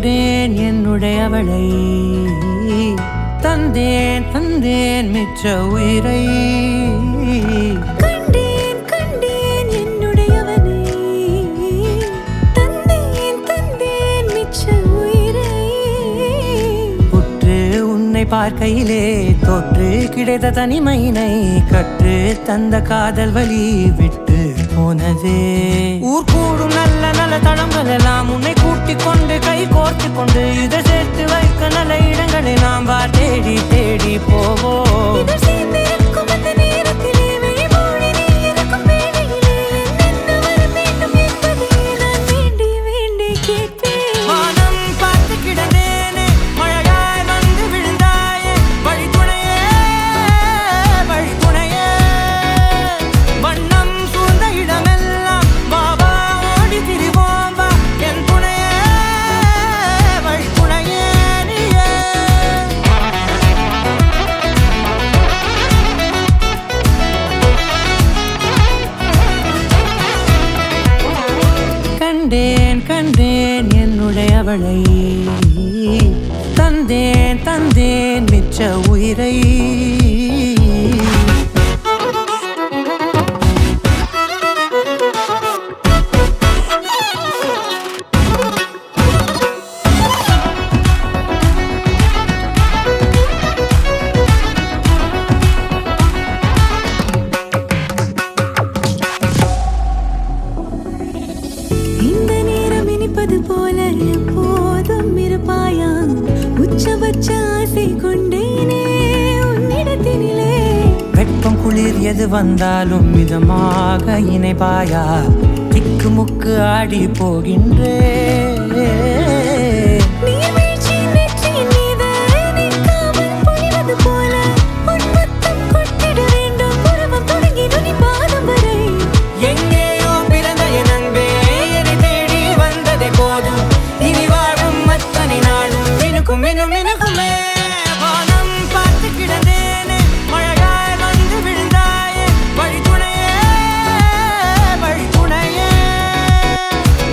கண்டேன் என்னுடையவளை, தந்தேன் தந்தேன் மிச்ச உயிரை. கண்டேன் கண்டேன் என்னுடையவனை, தந்தேன் தந்தேன் மிச்ச உயிரை. உற்று உன்னை பார்க்கையிலே தொற்று கிடைத்த தனிமையினை கற்று தந்த காதல் வழி விட்டு போனதே. ஊர் கூடும் நல்ல நல்ல தளங்கள் எல்லாம் உன்னை கூட்டிக் கொண்டு கை கோர்த்து கொண்டு இதை சேர்த்து வைக்க நல்ல இடங்களை நாம் தேடி தேடி போவோம். இதழ் சேர்ந்திருக்கும் அந்த நேரத்திலே விழிமூடி நீ இருக்கும் வேளையிலே என்னென்ன வர வேண்டும் என்பதை நான் வேண்டி வேண்டி கேட்பேன். வானம் பார்த்து கிடந்தேனே, மழையாய் வந்து விழுந்தாயே, வழித்துணையே வழித்துணையே. வண்ணம் சூழ்ந்த இடமெல்லாம் பாபா ஓடி திரிவோம் வா, என் துணையே வழித்துணையே நீயே. கண்டேன் கண்டேன் என்னுடையவளை, தந்தேன் தந்தேன் மிச்ச உயிரை. இந்த நேரம் இனிப்பது போல எப்போதும் இருப்பாயா, உச்சபட்ச ஆசை கொண்டேனே உன்னிடத்தினிலே. வெப்பம் குளிர் எது வந்தாலும் மிதமாக இணைப்பாயா, திக்கு முக்கு ஆடி போகின்றே. நீர்வீழ்ச்சி நெற்றியின் மீது நிற்காமல் பொழிவது போல உன் முத்தம் கொட்டிட வேண்டும், உருவம் தொடங்கி நுனி பாதம் வரை. எங்கேயோ பிறந்த என் அன்பே, என்னை தேடி வந்ததே போதும், இனி வாழும் அத்தனை நாளும் மினுக்கும் மினும் மினுக்குமே. வானம் பார்த்து கிடந்தேனே, மழையாய் வந்து விழுந்தாயே, வழித்துணையே வழித்துணையே.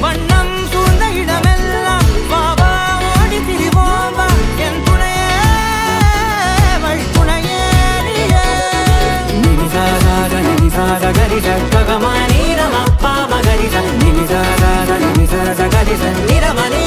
வண்ணம் சூழ்ந்த இடமெல்லாம் பாபா ஓடி திரிவோம் வா, என் துணையே வழித்துணையே நீயே. நினிசாக நினிசாக கரிச ககமா நீரமப்பா மகரிச நினிசாக நினிசாக கரிச நிரமணி